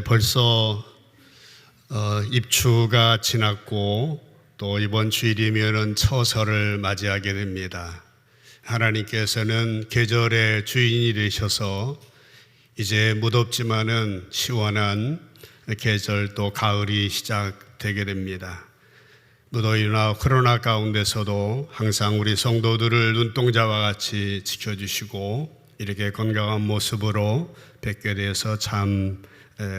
벌써 입추가 지났고 또 이번 주일이면은 처서를 맞이하게 됩니다. 하나님께서는 계절의 주인이 되셔서 이제 무덥지만은 시원한 계절 또 가을이 시작되게 됩니다. 무더위나 코로나 가운데서도 항상 우리 성도들을 눈동자와 같이 지켜주시고 이렇게 건강한 모습으로 뵙게 돼서 참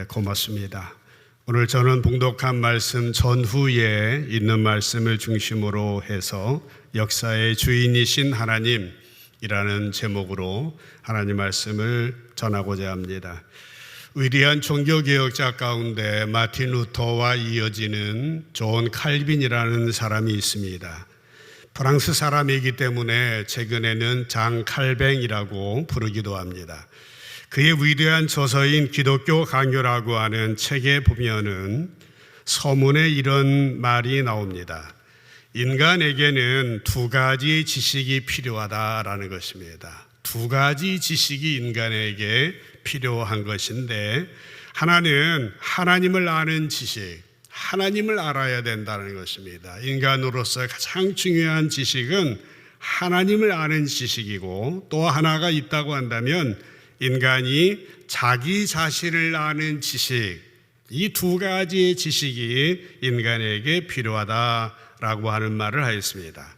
고맙습니다. 오늘 저는 봉독한 말씀 전후에 있는 말씀을 중심으로 해서 역사의 주인이신 하나님이라는 제목으로 하나님 말씀을 전하고자 합니다. 위대한 종교개혁자 가운데 마틴 루터와 이어지는 존 칼빈이라는 사람이 있습니다. 프랑스 사람이기 때문에 최근에는 장 칼뱅이라고 부르기도 합니다. 그의 위대한 저서인 기독교 강요라고 하는 책에 보면은 서문에 이런 말이 나옵니다. 인간에게는 두 가지 지식이 필요하다라는 것입니다. 두 가지 지식이 인간에게 필요한 것인데, 하나는 하나님을 아는 지식, 하나님을 알아야 된다는 것입니다. 인간으로서 가장 중요한 지식은 하나님을 아는 지식이고, 또 하나가 있다고 한다면 인간이 자기 자신을 아는 지식, 이 두 가지의 지식이 인간에게 필요하다라고 하는 말을 하였습니다.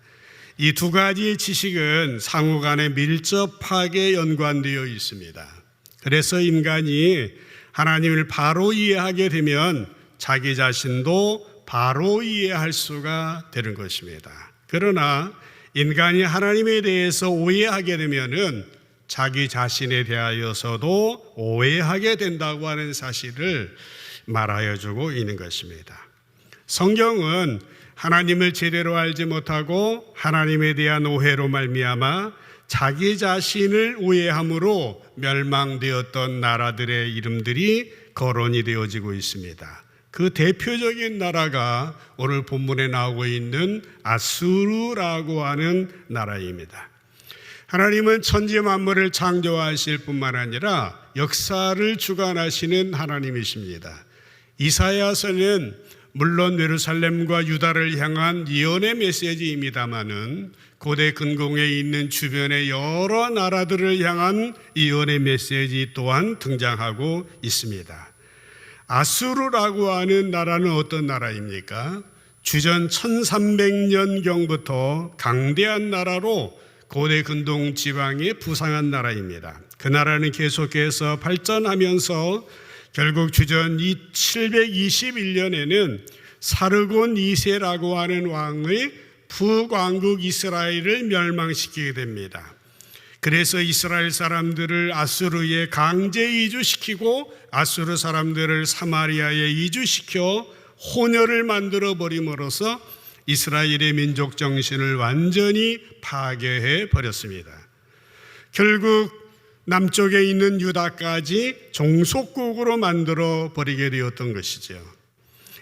이 두 가지의 지식은 상호 간에 밀접하게 연관되어 있습니다. 그래서 인간이 하나님을 바로 이해하게 되면 자기 자신도 바로 이해할 수가 되는 것입니다. 그러나 인간이 하나님에 대해서 오해하게 되면은 자기 자신에 대하여서도 오해하게 된다고 하는 사실을 말하여 주고 있는 것입니다. 성경은 하나님을 제대로 알지 못하고 하나님에 대한 오해로 말미암아 자기 자신을 오해함으로 멸망되었던 나라들의 이름들이 거론이 되어지고 있습니다. 그 대표적인 나라가 오늘 본문에 나오고 있는 아수르라고 하는 나라입니다. 하나님은 천지 만물을 창조하실 뿐만 아니라 역사를 주관하시는 하나님이십니다. 이사야서는 물론 예루살렘과 유다를 향한 예언의 메시지입니다마는 고대 근공에 있는 주변의 여러 나라들을 향한 예언의 메시지 또한 등장하고 있습니다. 아수르라고 하는 나라는 어떤 나라입니까? 주전 1300년경부터 강대한 나라로 고대 근동 지방에 부상한 나라입니다. 그 나라는 계속해서 발전하면서 결국 주전 721년에는 사르곤 2세라고 하는 왕의 북왕국 이스라엘을 멸망시키게 됩니다. 그래서 이스라엘 사람들을 아수르에 강제 이주시키고 아수르 사람들을 사마리아에 이주시켜 혼혈을 만들어 버림으로써 이스라엘의 민족 정신을 완전히 파괴해 버렸습니다. 결국 남쪽에 있는 유다까지 종속국으로 만들어 버리게 되었던 것이죠.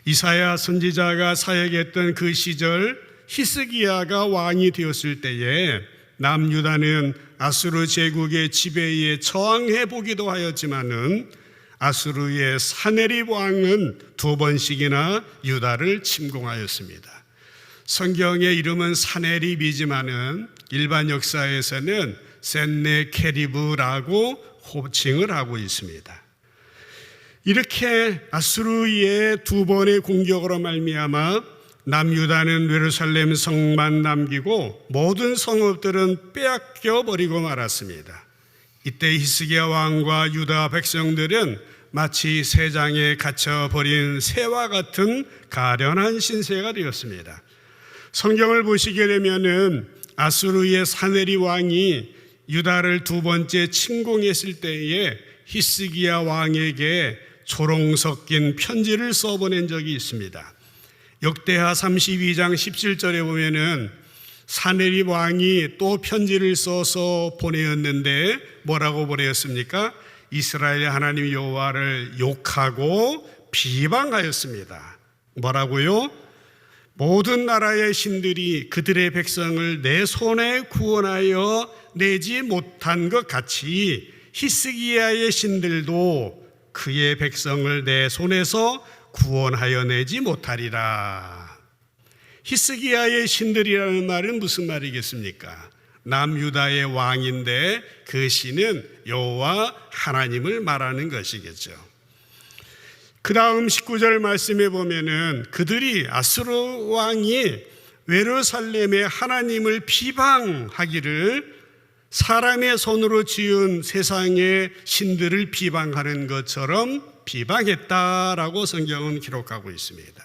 이사야 선지자가 사역했던 그 시절 히스기야가 왕이 되었을 때에 남유다는 아수르 제국의 지배에 저항해 보기도 하였지만은 아수르의 사네립 왕은 두 번씩이나 유다를 침공하였습니다. 성경의 이름은 사네립이지만은 일반 역사에서는 센네케리브라고 호칭을 하고 있습니다. 이렇게 아수르의 두 번의 공격으로 말미암아 남유다는 예루살렘 성만 남기고 모든 성읍들은 빼앗겨 버리고 말았습니다. 이때 히스기야 왕과 유다 백성들은 마치 새장에 갇혀 버린 새와 같은 가련한 신세가 되었습니다. 성경을 보시게 되면은 아수르의 사네립 왕이 유다를 두 번째 침공했을 때에 히스기야 왕에게 조롱 섞인 편지를 써보낸 적이 있습니다. 역대하 32장 17절에 보면은 사네립 왕이 또 편지를 써서 보내었는데 뭐라고 보내었습니까? 이스라엘 하나님 여호와를 욕하고 비방하였습니다. 뭐라고요? 모든 나라의 신들이 그들의 백성을 내 손에 구원하여 내지 못한 것 같이 히스기야의 신들도 그의 백성을 내 손에서 구원하여 내지 못하리라. 히스기야의 신들이라는 말은 무슨 말이겠습니까? 남유다의 왕인데 그 신은 여호와 하나님을 말하는 것이겠죠. 그 다음 19절 말씀에 보면은 그들이 아수르 왕이 예루살렘에 하나님을 비방하기를 사람의 손으로 지은 세상의 신들을 비방하는 것처럼 비방했다라고 성경은 기록하고 있습니다.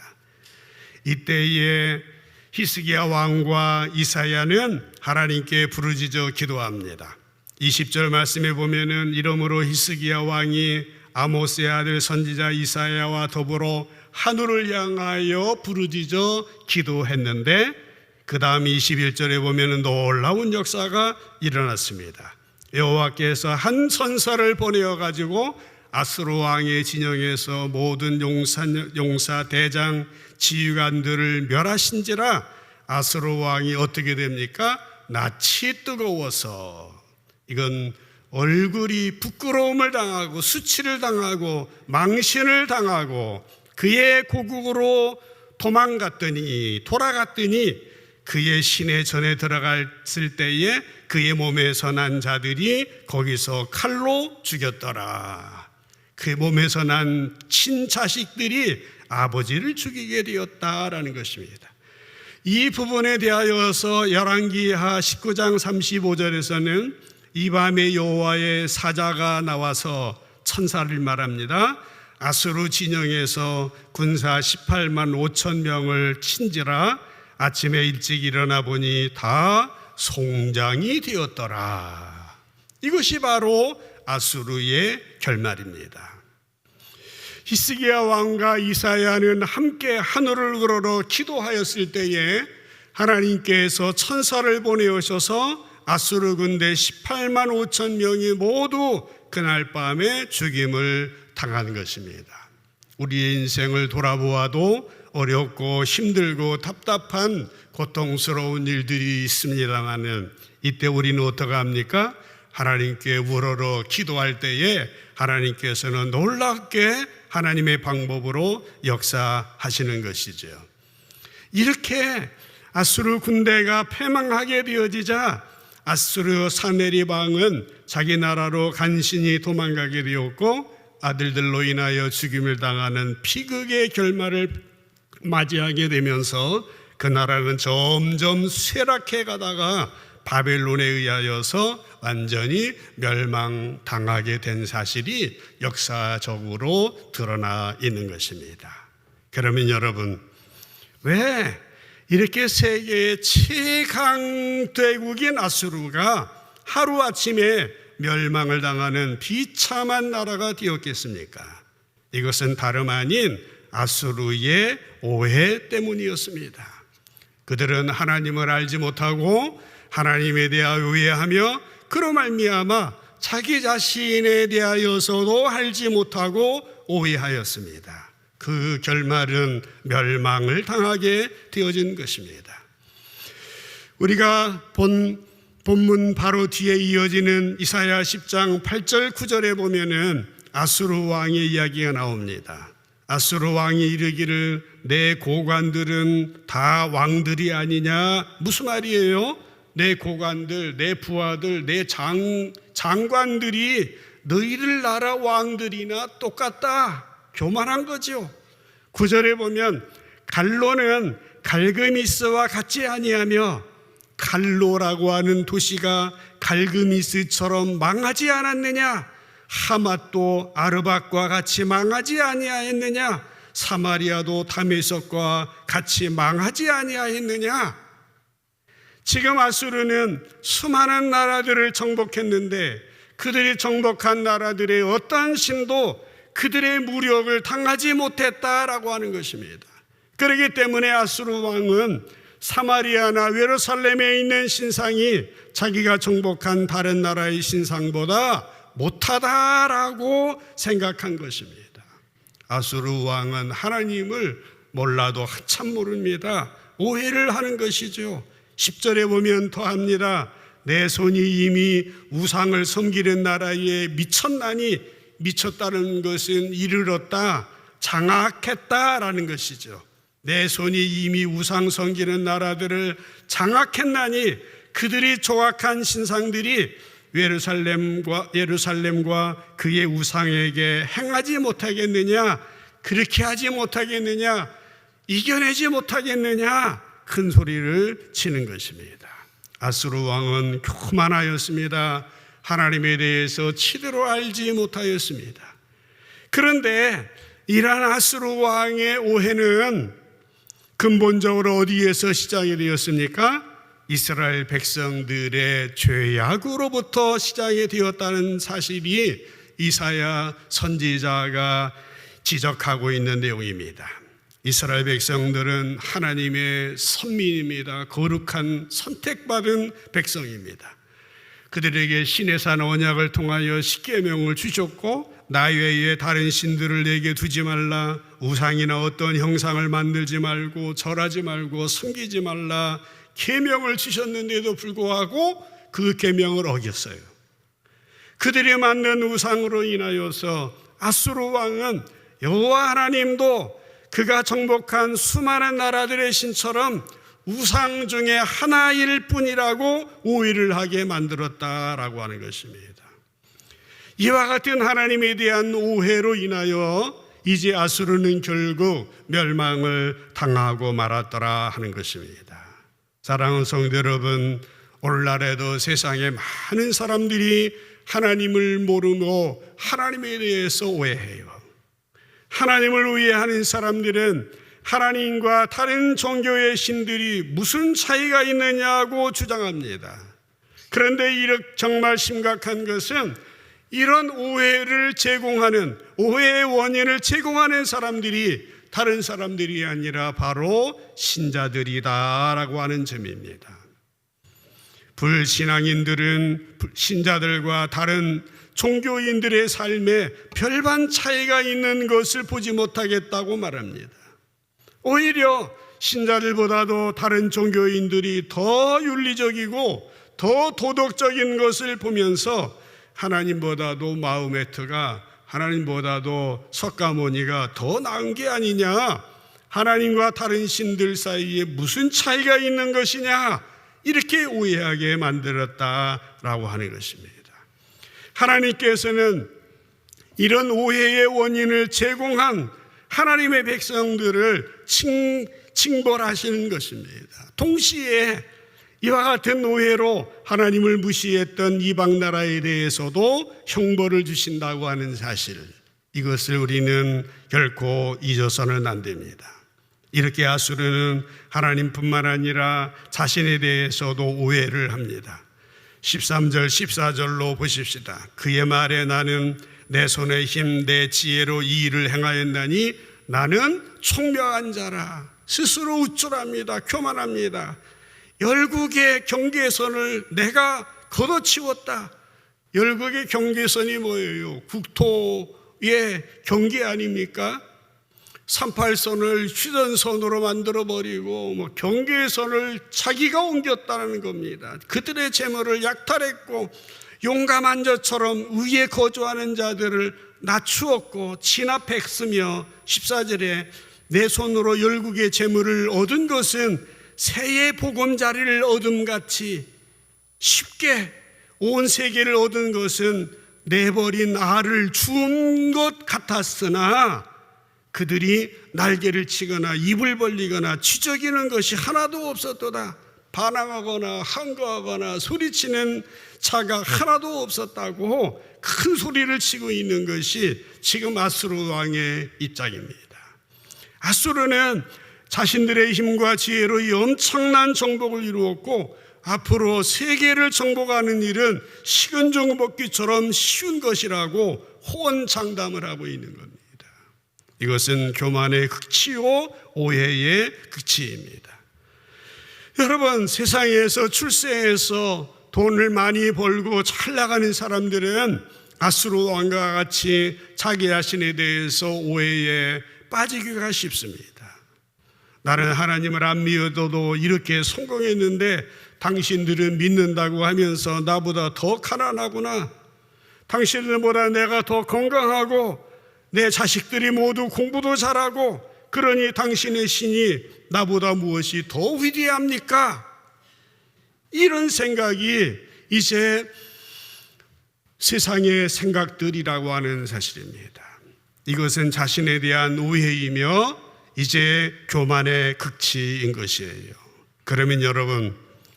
이때에 히스기야 왕과 이사야는 하나님께 부르짖어 기도합니다. 20절 말씀에 보면은 이러므로 히스기야 왕이 아모스의 아들 선지자 이사야와 더불어 하늘을 향하여 부르짖어 기도했는데 그 다음 21절에 보면은 놀라운 역사가 일어났습니다. 여호와께서 한 천사를 보내어 가지고 아수르 왕의 진영에서 모든 용사 대장 지휘관들을 멸하신지라 아수르 왕이 어떻게 됩니까? 낯이 뜨거워서, 이건 얼굴이 부끄러움을 당하고 수치를 당하고 망신을 당하고 그의 고국으로 돌아갔더니 그의 신의 전에 들어갔을 때에 그의 몸에서 난 자들이 거기서 칼로 죽였더라. 그의 몸에서 난 친자식들이 아버지를 죽이게 되었다라는 것입니다. 이 부분에 대하여서 열왕기하 19장 35절에서는 이 밤에 여호와의 사자가 나와서 천사를 말합니다. 아수르 진영에서 군사 18만 5천 명을 친지라 아침에 일찍 일어나 보니 다 송장이 되었더라. 이것이 바로 아수르의 결말입니다. 히스기야 왕과 이사야는 함께 하늘을 우러러 기도하였을 때에 하나님께서 천사를 보내오셔서 아수르 군대 18만 5천 명이 모두 그날 밤에 죽임을 당한 것입니다. 우리의 인생을 돌아보아도 어렵고 힘들고 답답한 고통스러운 일들이 있습니다마는 이때 우리는 어떻게 합니까? 하나님께 우러러 기도할 때에 하나님께서는 놀랍게 하나님의 방법으로 역사하시는 것이죠. 이렇게 아수르 군대가 패망하게 되어지자 아수르 사네립 왕은 자기 나라로 간신히 도망가게 되었고 아들들로 인하여 죽임을 당하는 비극의 결말을 맞이하게 되면서 그 나라는 점점 쇠락해 가다가 바벨론에 의하여서 완전히 멸망당하게 된 사실이 역사적으로 드러나 있는 것입니다. 그러면 여러분, 왜 이렇게 세계의 최강대국인 아수르가 하루아침에 멸망을 당하는 비참한 나라가 되었겠습니까? 이것은 다름 아닌 아수르의 오해 때문이었습니다. 그들은 하나님을 알지 못하고 하나님에 대하여 오해하며 그로 말미암아 자기 자신에 대하여서도 알지 못하고 오해하였습니다. 그 결말은 멸망을 당하게 되어진 것입니다. 우리가 본문 바로 뒤에 이어지는 이사야 10장 8절 9절에 보면은 아수르 왕의 이야기가 나옵니다. 아수르 왕이 이르기를 내 고관들은 다 왕들이 아니냐? 무슨 말이에요? 내 고관들, 내 부하들, 내 장관들이 너희들 나라 왕들이나 똑같다. 교만한 거죠. 9절에 보면 갈로는 갈그미스와 같지 아니하며, 갈로라고 하는 도시가 갈그미스처럼 망하지 않았느냐? 하맛도 아르밧과 같이 망하지 아니하였느냐? 사마리아도 다메섹과 같이 망하지 아니하였느냐? 지금 아수르는 수많은 나라들을 정복했는데 그들이 정복한 나라들의 어떤 신도 그들의 무력을 당하지 못했다라고 하는 것입니다. 그렇기 때문에 아수르 왕은 사마리아나 예루살렘에 있는 신상이 자기가 정복한 다른 나라의 신상보다 못하다라고 생각한 것입니다. 아수르 왕은 하나님을 몰라도 한참 모릅니다. 오해를 하는 것이죠. 10절에 보면 더합니다. 내 손이 이미 우상을 섬기는 나라에 미쳤나니 미쳤다는 것은 이르렀다, 장악했다라는 것이죠. 내 손이 이미 우상 섬기는 나라들을 장악했나니 그들이 조악한 신상들이 예루살렘과 그의 우상에게 행하지 못하겠느냐, 그렇게 하지 못하겠느냐, 이겨내지 못하겠느냐, 큰 소리를 치는 것입니다. 아수르 왕은 교만하였습니다. 하나님에 대해서 제대로 알지 못하였습니다. 그런데 이러한 아수르 왕의 오해는 근본적으로 어디에서 시작이 되었습니까? 이스라엘 백성들의 죄악으로부터 시작이 되었다는 사실이 이사야 선지자가 지적하고 있는 내용입니다. 이스라엘 백성들은 하나님의 선민입니다. 거룩한 선택받은 백성입니다. 그들에게 신의 산 언약을 통하여 십계명을 주셨고, 나 외에 다른 신들을 내게 두지 말라, 우상이나 어떤 형상을 만들지 말고 절하지 말고 섬기지 말라 계명을 주셨는데도 불구하고 그 계명을 어겼어요. 그들이 만든 우상으로 인하여서 아수르 왕은 여호와 하나님도 그가 정복한 수많은 나라들의 신처럼 우상 중에 하나일 뿐이라고 오해를 하게 만들었다라고 하는 것입니다. 이와 같은 하나님에 대한 오해로 인하여 이제 아수르는 결국 멸망을 당하고 말았더라 하는 것입니다. 사랑하는 성도 여러분, 오늘날에도 세상에 많은 사람들이 하나님을 모르고 하나님에 대해서 오해해요. 하나님을 오해하는 사람들은 하나님과 다른 종교의 신들이 무슨 차이가 있느냐고 주장합니다. 그런데 정말 심각한 것은 이런 오해의 원인을 제공하는 사람들이 다른 사람들이 아니라 바로 신자들이다라고 하는 점입니다. 불신앙인들은 신자들과 다른 종교인들의 삶에 별반 차이가 있는 것을 보지 못하겠다고 말합니다. 오히려 신자들보다도 다른 종교인들이 더 윤리적이고 더 도덕적인 것을 보면서 하나님보다도 마호메트가, 하나님보다도 석가모니가 더 나은 게 아니냐, 하나님과 다른 신들 사이에 무슨 차이가 있는 것이냐, 이렇게 오해하게 만들었다라고 하는 것입니다. 하나님께서는 이런 오해의 원인을 제공한 하나님의 백성들을 징벌하시는 것입니다. 동시에 이와 같은 오해로 하나님을 무시했던 이방 나라에 대해서도 형벌을 주신다고 하는 사실, 이것을 우리는 결코 잊어서는 안 됩니다. 이렇게 아수르는 하나님뿐만 아니라 자신에 대해서도 오해를 합니다. 13절 14절로 보십시다. 그의 말에 나는 내 손의 힘 내 지혜로 이 일을 행하였나니 나는 총명한 자라. 스스로 우쭐합니다. 교만합니다. 열국의 경계선을 내가 걷어치웠다. 열국의 경계선이 뭐예요? 국토의 경계 아닙니까? 38선을 휴전선으로 만들어버리고 경계선을 자기가 옮겼다는 겁니다. 그들의 재물을 약탈했고 용감한 자처럼 위에 거주하는 자들을 낮추었고 진압했으며 14절에 내 손으로 열국의 재물을 얻은 것은 새의 보금자리를 얻음같이 쉽게 온 세계를 얻은 것은 내버린 알을 주운 것 같았으나 그들이 날개를 치거나 입을 벌리거나 치저기는 것이 하나도 없었도다. 반항하거나 항거하거나 소리치는 자가 하나도 없었다고 큰 소리를 치고 있는 것이 지금 아수르 왕의 입장입니다. 아수르는 자신들의 힘과 지혜로 이 엄청난 정복을 이루었고 앞으로 세계를 정복하는 일은 식은 죽 먹기처럼 쉬운 것이라고 호언장담을 하고 있는 겁니다. 이것은 교만의 극치요 오해의 극치입니다. 여러분, 세상에서 출세해서 돈을 많이 벌고 잘 나가는 사람들은 아수르 왕과 같이 자기 자신에 대해서 오해에 빠지기가 쉽습니다. 나는 하나님을 안 믿어도 이렇게 성공했는데 당신들은 믿는다고 하면서 나보다 더 가난하구나. 당신들보다 내가 더 건강하고 내 자식들이 모두 공부도 잘하고 그러니 당신의 신이 나보다 무엇이 더 위대합니까? 이런 생각이 이제 세상의 생각들이라고 하는 사실입니다. 이것은 자신에 대한 오해이며 이제 교만의 극치인 것이에요. 그러면 여러분,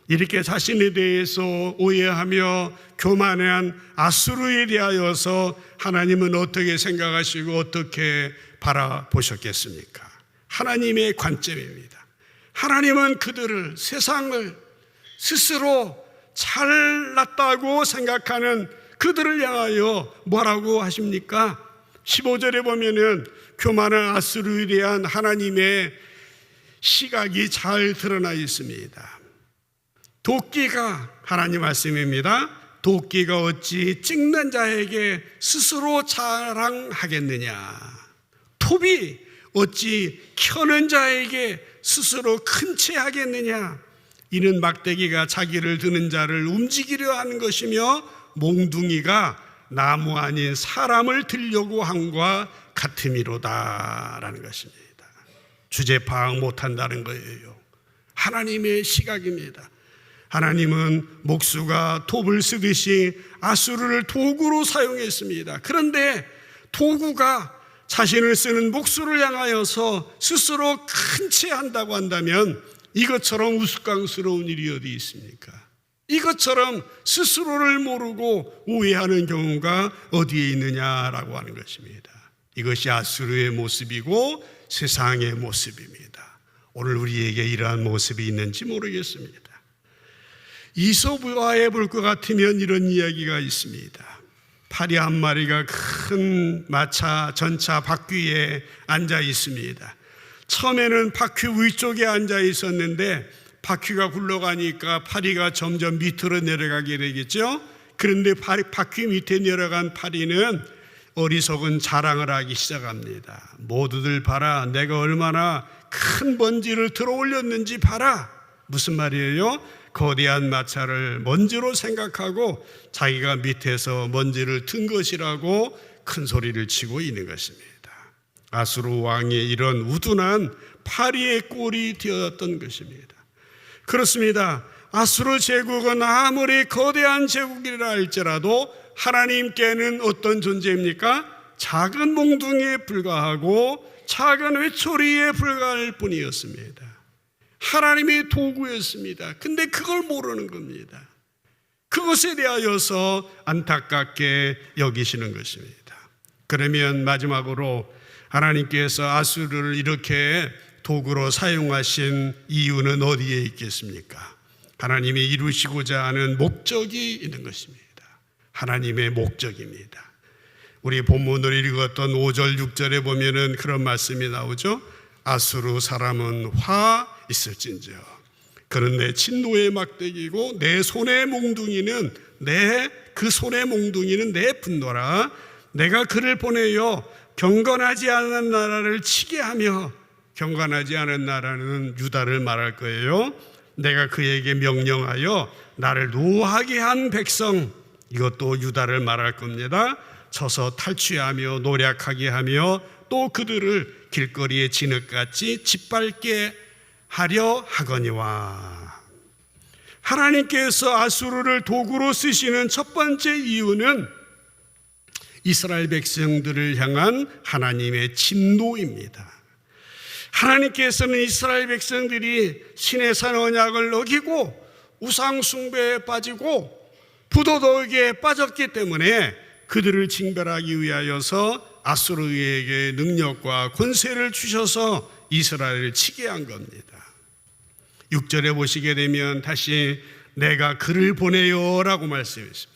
이렇게 자신에 대해서 오해하며 교만한 아수르에 대하여서 하나님은 어떻게 생각하시고 어떻게 바라보셨겠습니까? 하나님의 관점입니다. 하나님은 그들을, 세상을 스스로 잘났다고 생각하는 그들을 향하여 뭐라고 하십니까? 15절에 보면은 교만한 아수르에 대한 하나님의 시각이 잘 드러나 있습니다. 도끼가, 하나님 말씀입니다. 도끼가 어찌 찍는 자에게 스스로 자랑하겠느냐? 톱이 어찌 켜는 자에게 스스로 큰 채 하겠느냐? 이는 막대기가 자기를 드는 자를 움직이려 하는 것이며 몽둥이가 나무 아닌 사람을 들려고 함과 같음이로다 라는 것입니다. 주제 파악 못한다는 거예요. 하나님의 시각입니다. 하나님은 목수가 톱을 쓰듯이 아수르를 도구로 사용했습니다. 그런데 도구가 자신을 쓰는 목수를 향하여서 스스로 큰 채 한다고 한다면 이것처럼 우스꽝스러운 일이 어디 있습니까? 이것처럼 스스로를 모르고 오해하는 경우가 어디에 있느냐라고 하는 것입니다. 이것이 아수르의 모습이고 세상의 모습입니다. 오늘 우리에게 이러한 모습이 있는지 모르겠습니다. 이솝우화에 볼 것 같으면 이런 이야기가 있습니다. 파리 한 마리가 큰 마차 전차 바퀴에 앉아 있습니다. 처음에는 바퀴 위쪽에 앉아 있었는데 바퀴가 굴러가니까 파리가 점점 밑으로 내려가게 되겠죠. 그런데 바퀴 밑에 내려간 파리는 어리석은 자랑을 하기 시작합니다. 모두들 봐라, 내가 얼마나 큰 먼지를 들어 올렸는지 봐라. 무슨 말이에요? 거대한 마차를 먼지로 생각하고 자기가 밑에서 먼지를 튼 것이라고 큰 소리를 치고 있는 것입니다. 아수르 왕의 이런 우둔한 파리의 꼴이 되었던 것입니다. 그렇습니다. 아수르 제국은 아무리 거대한 제국이라 할지라도 하나님께는 어떤 존재입니까? 작은 몽둥이에 불과하고 작은 외초리에 불과할 뿐이었습니다. 하나님의 도구였습니다. 근데 그걸 모르는 겁니다. 그것에 대하여서 안타깝게 여기시는 것입니다. 그러면 마지막으로 하나님께서 아수르를 이렇게 도구로 사용하신 이유는 어디에 있겠습니까? 하나님이 이루시고자 하는 목적이 있는 것입니다. 하나님의 목적입니다. 우리 본문을 읽었던 5절 6절에 보면은 그런 말씀이 나오죠. 아수르 사람은 화 있을진저 그는 내 진노의 막대기고 내 손의 몽둥이는 그 손의 몽둥이는 내 분노라. 내가 그를 보내어 경건하지 않은 나라를 치게 하며, 경건하지 않은 나라는 유다를 말할 거예요. 내가 그에게 명령하여 나를 노하게 한 백성, 이것도 유다를 말할 겁니다. 쳐서 탈취하며 노략하게 하며 또 그들을 길거리에 진흙같이 짓밟게 하려 하거니와. 하나님께서 아수르를 도구로 쓰시는 첫 번째 이유는 이스라엘 백성들을 향한 하나님의 진노입니다. 하나님께서는 이스라엘 백성들이 신의 산 언약을 어기고 우상 숭배에 빠지고 부도덕에 빠졌기 때문에 그들을 징벌하기 위하여서 아수르에게 능력과 권세를 주셔서 이스라엘을 치게 한 겁니다. 6절에 보시게 되면 다시 내가 그를 보내요라고 말씀했습니다.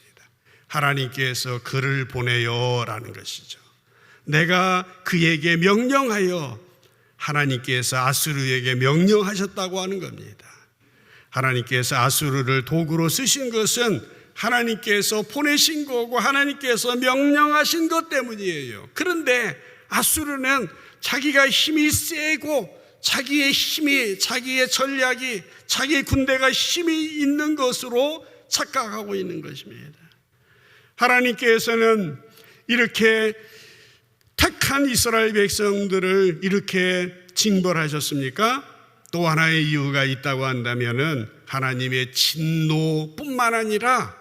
하나님께서 그를 보내요라는 것이죠. 내가 그에게 명령하여, 하나님께서 아수르에게 명령하셨다고 하는 겁니다. 하나님께서 아수르를 도구로 쓰신 것은 하나님께서 보내신 거고 하나님께서 명령하신 것 때문이에요. 그런데 아수르는 자기가 힘이 세고 자기의 힘이, 자기의 전략이, 자기의 군대가 힘이 있는 것으로 착각하고 있는 것입니다. 하나님께서는 이렇게 택한 이스라엘 백성들을 이렇게 징벌하셨습니까? 또 하나의 이유가 있다고 한다면은 하나님의 진노뿐만 아니라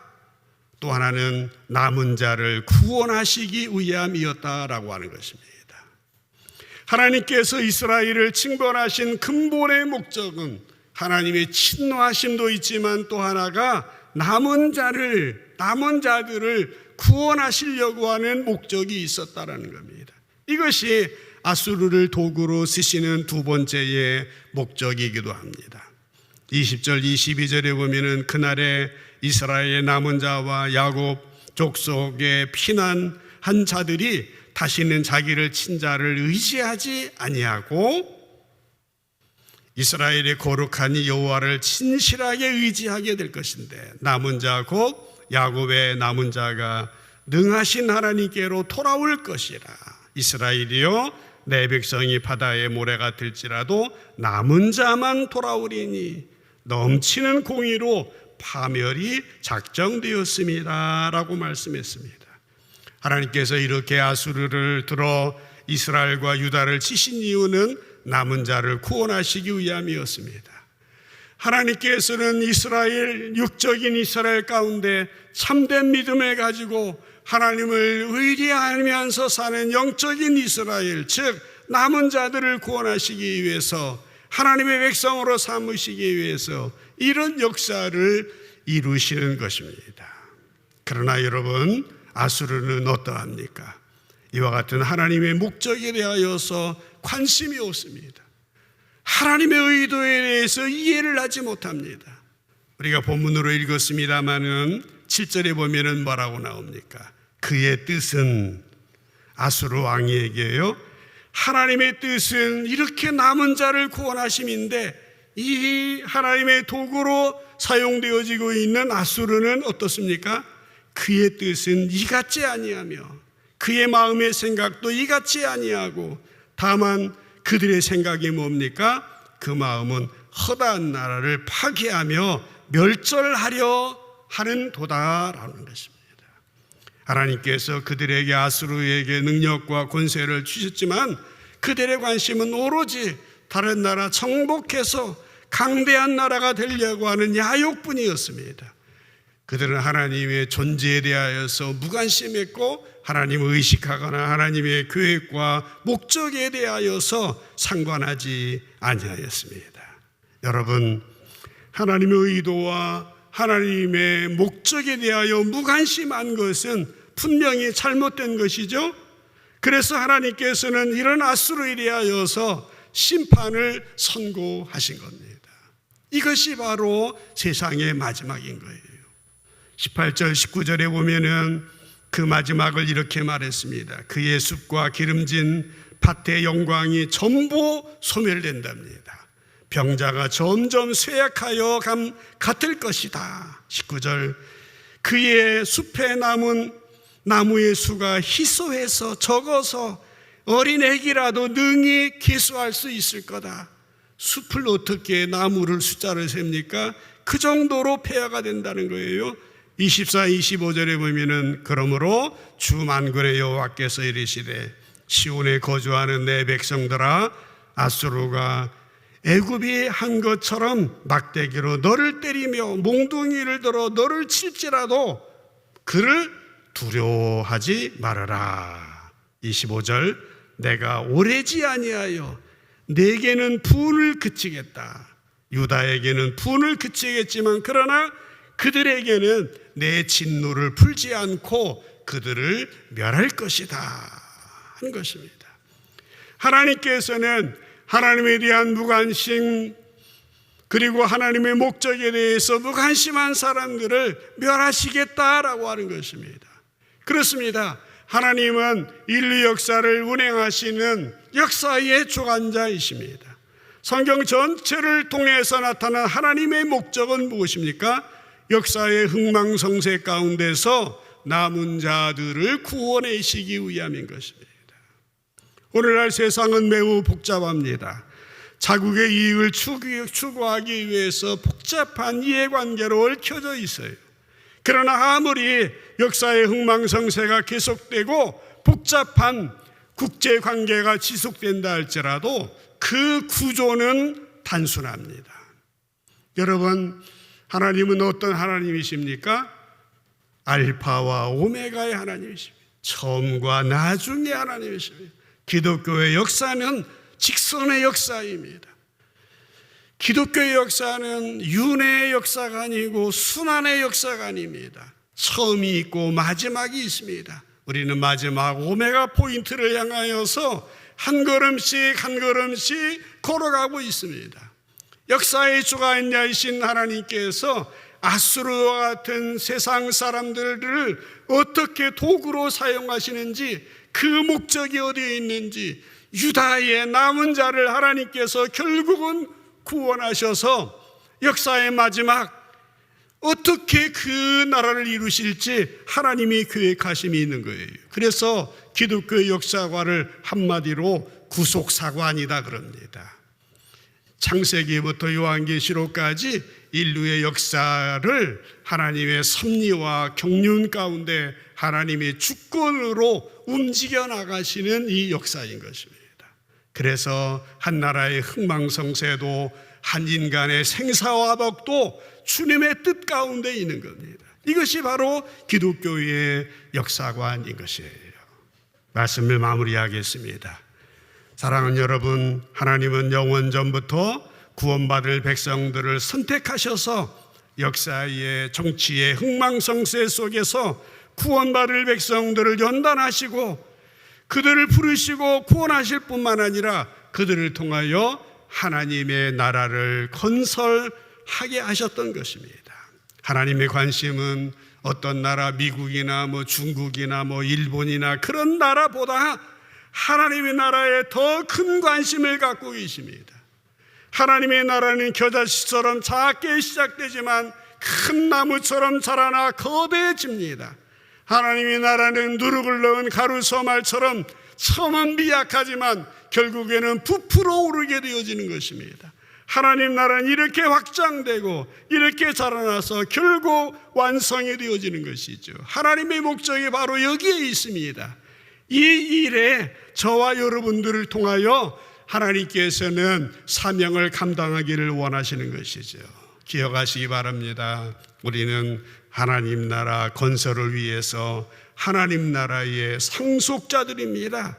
또 하나는 남은 자를 구원하시기 위함이었다라고 하는 것입니다. 하나님께서 이스라엘을 징벌하신 근본의 목적은 하나님의 진노하심도 있지만 또 하나가 남은 자들을 구원하시려고 하는 목적이 있었다라는 겁니다. 이것이 아수르를 도구로 쓰시는 두 번째의 목적이기도 합니다. 20절 22절에 보면은 그날에 이스라엘의 남은 자와 야곱 족속에 피난한 자들이 다시는 자기를 친자를 의지하지 아니하고 이스라엘의 거룩한 여호와를 진실하게 의지하게 될 것인데 남은 자 곧 야곱의 남은 자가 능하신 하나님께로 돌아올 것이라. 이스라엘이여 내 백성이 바다의 모래가 될지라도 남은 자만 돌아오리니 넘치는 공의로 파멸이 작정되었습니다 라고 말씀했습니다. 하나님께서 이렇게 아수르를 들어 이스라엘과 유다를 치신 이유는 남은 자를 구원하시기 위함이었습니다. 하나님께서는 이스라엘, 육적인 이스라엘 가운데 참된 믿음을 가지고 하나님을 의리하면서 사는 영적인 이스라엘, 즉 남은 자들을 구원하시기 위해서 하나님의 백성으로 삼으시기 위해서 이런 역사를 이루시는 것입니다. 그러나 여러분, 아수르는 어떠합니까? 이와 같은 하나님의 목적에 대하여서 관심이 없습니다. 하나님의 의도에 대해서 이해를 하지 못합니다. 우리가 본문으로 읽었습니다마는 7절에 보면은 뭐라고 나옵니까? 그의 뜻은 아수르 왕에게요. 하나님의 뜻은 이렇게 남은 자를 구원하심인데 이 하나님의 도구로 사용되어지고 있는 아수르는 어떻습니까? 그의 뜻은 이같지 아니하며 그의 마음의 생각도 이같지 아니하고 다만 그들의 생각이 뭡니까? 그 마음은 허다한 나라를 파괴하며 멸절하려 하는 도다라는 것입니다. 하나님께서 그들에게 아수르에게 능력과 권세를 주셨지만 그들의 관심은 오로지 다른 나라 정복해서 강대한 나라가 되려고 하는 야욕뿐이었습니다. 그들은 하나님의 존재에 대하여서 무관심했고 하나님을 의식하거나 하나님의 계획과 목적에 대하여서 상관하지 아니하였습니다. 여러분, 하나님의 의도와 하나님의 목적에 대하여 무관심한 것은 분명히 잘못된 것이죠. 그래서 하나님께서는 이런 아수르에 대하여서 심판을 선고하신 겁니다. 이것이 바로 세상의 마지막인 거예요. 18절 19절에 보면은 그 마지막을 이렇게 말했습니다. 그의 숲과 기름진 밭의 영광이 전부 소멸된답니다. 병자가 점점 쇠약하여 같을 것이다. 19절 그의 숲에 남은 나무의 수가 희소해서 적어서 어린 애기라도 능히 기수할 수 있을 거다. 숲을 어떻게 나무를 숫자를 셉니까? 그 정도로 폐하가 된다는 거예요. 24, 25절에 보면은 그러므로 주 만군의 여호와께서 이르시되 시온에 거주하는 내 백성들아 아수르가 애굽이 한 것처럼 막대기로 너를 때리며 몽둥이를 들어 너를 칠지라도 그를 두려워하지 말아라. 25절 내가 오래지 아니하여 내게는 분을 그치겠다. 유다에게는 분을 그치겠지만 그러나 그들에게는 내 진노를 풀지 않고 그들을 멸할 것이다 한 것입니다. 하나님께서는 하나님에 대한 무관심 그리고 하나님의 목적에 대해서 무관심한 사람들을 멸하시겠다라고 하는 것입니다. 그렇습니다. 하나님은 인류 역사를 운행하시는 역사의 주관자이십니다. 성경 전체를 통해서 나타난 하나님의 목적은 무엇입니까? 역사의 흥망성쇠 가운데서 남은 자들을 구원하시기 위함인 것입니다. 오늘날 세상은 매우 복잡합니다. 자국의 이익을 추구하기 위해서 복잡한 이해관계로 얽혀져 있어요. 그러나 아무리 역사의 흥망성쇠가 계속되고 복잡한 국제관계가 지속된다 할지라도 그 구조는 단순합니다. 여러분, 하나님은 어떤 하나님이십니까? 알파와 오메가의 하나님이십니다. 처음과 나중의 하나님이십니다. 기독교의 역사는 직선의 역사입니다. 기독교의 역사는 윤회의 역사가 아니고 순환의 역사가 아닙니다. 처음이 있고 마지막이 있습니다. 우리는 마지막 오메가 포인트를 향하여서 한 걸음씩 한 걸음씩 걸어가고 있습니다. 역사의 주관자이신 하나님께서 아수르와 같은 세상 사람들을 어떻게 도구로 사용하시는지, 그 목적이 어디에 있는지, 유다의 남은 자를 하나님께서 결국은 구원하셔서 역사의 마지막 어떻게 그 나라를 이루실지 하나님이 계획하심이 있는 거예요. 그래서 기독교의 역사관을 한마디로 구속사관이다 그럽니다. 창세기부터 요한계시록까지 인류의 역사를 하나님의 섭리와 경륜 가운데 하나님의 주권으로 움직여 나가시는 이 역사인 것입니다. 그래서 한 나라의 흥망성쇠도 한 인간의 생사화복도 주님의 뜻 가운데 있는 겁니다. 이것이 바로 기독교의 역사관인 것이에요. 말씀을 마무리하겠습니다. 사랑하는 여러분, 하나님은 영원전부터 구원받을 백성들을 선택하셔서 역사의 정치의 흥망성쇠 속에서 구원받을 백성들을 연단하시고 그들을 부르시고 구원하실 뿐만 아니라 그들을 통하여 하나님의 나라를 건설하게 하셨던 것입니다. 하나님의 관심은 어떤 나라, 미국이나 중국이나 일본이나 그런 나라보다 하나님의 나라에 더 큰 관심을 갖고 계십니다. 하나님의 나라는 겨자씨처럼 작게 시작되지만 큰 나무처럼 자라나 거대해집니다. 하나님의 나라는 누룩을 넣은 가루서말처럼 처음은 미약하지만 결국에는 부풀어 오르게 되어지는 것입니다. 하나님 나라는 이렇게 확장되고 이렇게 자라나서 결국 완성이 되어지는 것이죠. 하나님의 목적이 바로 여기에 있습니다. 이 일에 저와 여러분들을 통하여 하나님께서는 사명을 감당하기를 원하시는 것이죠. 기억하시기 바랍니다. 우리는 하나님 나라 건설을 위해서 하나님 나라의 상속자들입니다.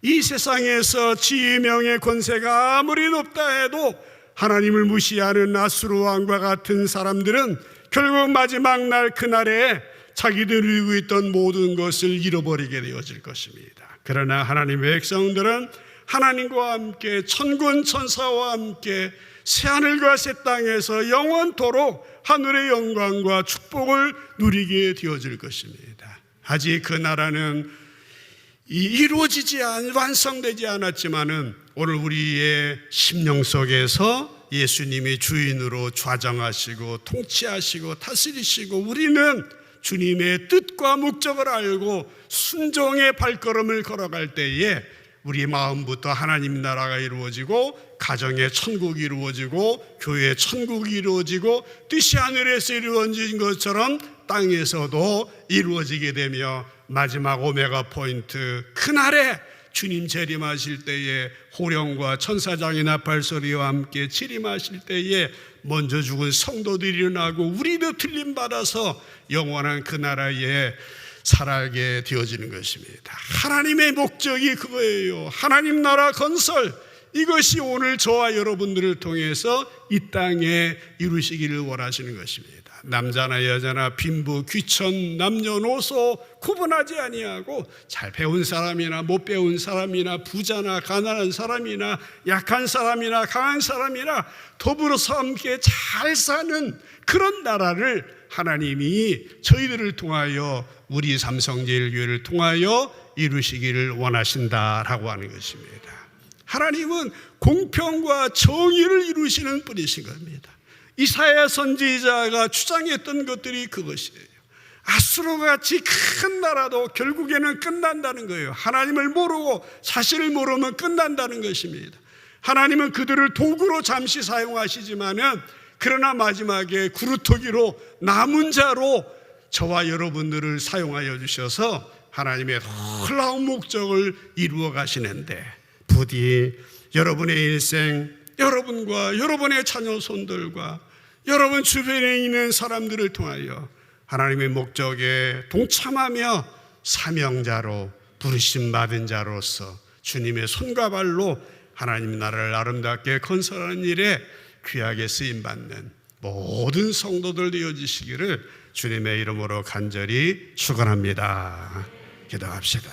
이 세상에서 지위, 명예, 권세가 아무리 높다 해도 하나님을 무시하는 아수르 왕과 같은 사람들은 결국 마지막 날 그날에 자기들이 누리고 있던 모든 것을 잃어버리게 되어질 것입니다. 그러나 하나님의 백성들은 하나님과 함께 천군 천사와 함께 새하늘과 새 땅에서 영원토록 하늘의 영광과 축복을 누리게 되어질 것입니다. 아직 그 나라는 완성되지 않았지만은 오늘 우리의 심령 속에서 예수님이 주인으로 좌정하시고 통치하시고 다스리시고 우리는 주님의 뜻과 목적을 알고 순종의 발걸음을 걸어갈 때에 우리 마음부터 하나님 나라가 이루어지고 가정의 천국이 이루어지고 교회의 천국이 이루어지고 뜻이 하늘에서 이루어진 것처럼 땅에서도 이루어지게 되며 마지막 오메가 포인트 그날에 주님 재림하실 때에 호령과 천사장의 나팔소리와 함께 재림하실 때에 먼저 죽은 성도들이 일어나고 우리도 틀림받아서 영원한 그 나라에 살아가게 되어지는 것입니다. 하나님의 목적이 그거예요. 하나님 나라 건설, 이것이 오늘 저와 여러분들을 통해서 이 땅에 이루시기를 원하시는 것입니다. 남자나 여자나 빈부 귀천 남녀노소 구분하지 아니하고 잘 배운 사람이나 못 배운 사람이나 부자나 가난한 사람이나 약한 사람이나 강한 사람이나 더불어서 함께 잘 사는 그런 나라를 하나님이 저희들을 통하여 우리 삼성제일교회를 통하여 이루시기를 원하신다라고 하는 것입니다. 하나님은 공평과 정의를 이루시는 분이신 겁니다. 이사야 선지자가 주장했던 것들이 그것이에요. 아수르같이 큰 나라도 결국에는 끝난다는 거예요. 하나님을 모르고 사실을 모르면 끝난다는 것입니다. 하나님은 그들을 도구로 잠시 사용하시지만은 그러나 마지막에 구루터기로 남은 자로 저와 여러분들을 사용하여 주셔서 하나님의 놀라운 목적을 이루어 가시는데, 부디 여러분의 일생, 여러분과 여러분의 자녀 손들과 여러분 주변에 있는 사람들을 통하여 하나님의 목적에 동참하며 사명자로 부르심 받은 자로서 주님의 손과 발로 하나님 나라를 아름답게 건설하는 일에 귀하게 쓰임받는 모든 성도들 되어지시기를 주님의 이름으로 간절히 축원합니다. 기도합시다.